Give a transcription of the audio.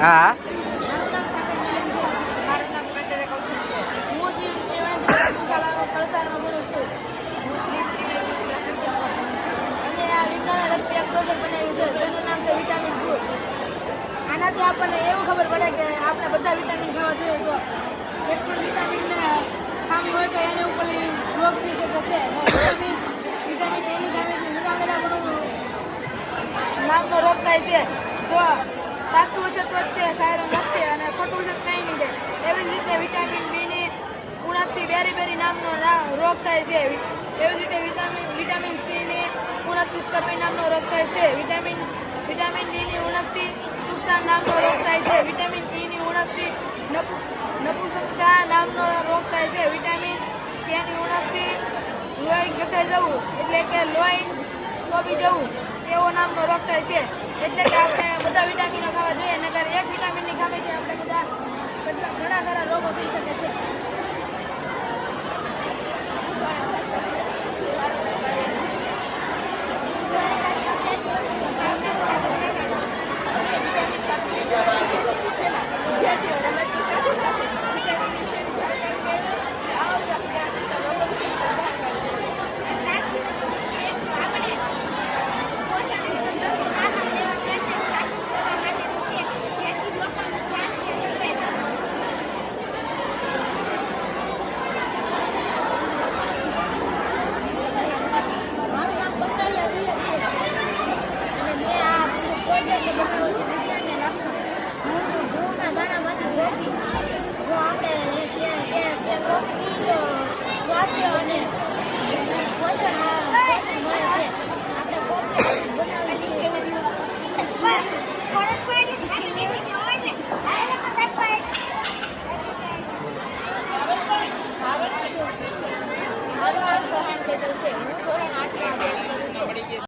હા મારું નામ સાગર મિલન છે. મારું નામ પેટરે કૌશલ છે. હું શ્રી ત્રિવેણી શાળામાં કલસારમાં ભણું છું. હું શ્રી ત્રિવેણી શાળામાં ભણું છું. અને આ વિજ્ઞાનને લગતી એક પ્રોજેક્ટ બનાવ્યું છે જેનું નામ છે વિટામિન ફૂડ. આનાથી આપણને એવું ખબર પડે કે આપણે બધા વિટામિન ખાવા જોઈએ. તો એક પણ વિટામિનને ખામી હોય તો એને ઉપર રોગ થઈ શકે છે. વિટામિન એની ખામીથી ઘણા બધા નામનો રોગ થાય છે. જો સાચું છે તો જ તે સારું લાગશે અને ખોટું છે કંઈ નહીં દે. એવી જ રીતે વિટામિન બીની ઉણપથી બેરી નામનો રોગ થાય છે. એવી જ રીતે વિટામિન સીની ઉણપથી સ્કર્વી નામનો રોગ થાય છે. વિટામિન ડીની ઉણપથી સુક્તાન નામનો રોગ થાય છે. વિટામિન ઈની ઉણપથી નપુંસકતા નામનો રોગ થાય છે. વિટામિન કેની ઉણપથી લોહી ઘટાઈ જવું એટલે કે લોહી ટોપી જવું એવો નામનો રોગ થાય છે. એટલે કે આપણે બધા વિટામિનો ખાવા જોઈએ. નકર એક વિટામિનની ખામીથી આપણે ઘણા ખરા રોગો થઈ શકે છે. સ્વાસ્થ્ય અને પોષણ મળે છે. આપણે મારું નામ સોહાન સેજલ છે. હું ધોરણ 8માં અભ્યાસ કરું છું.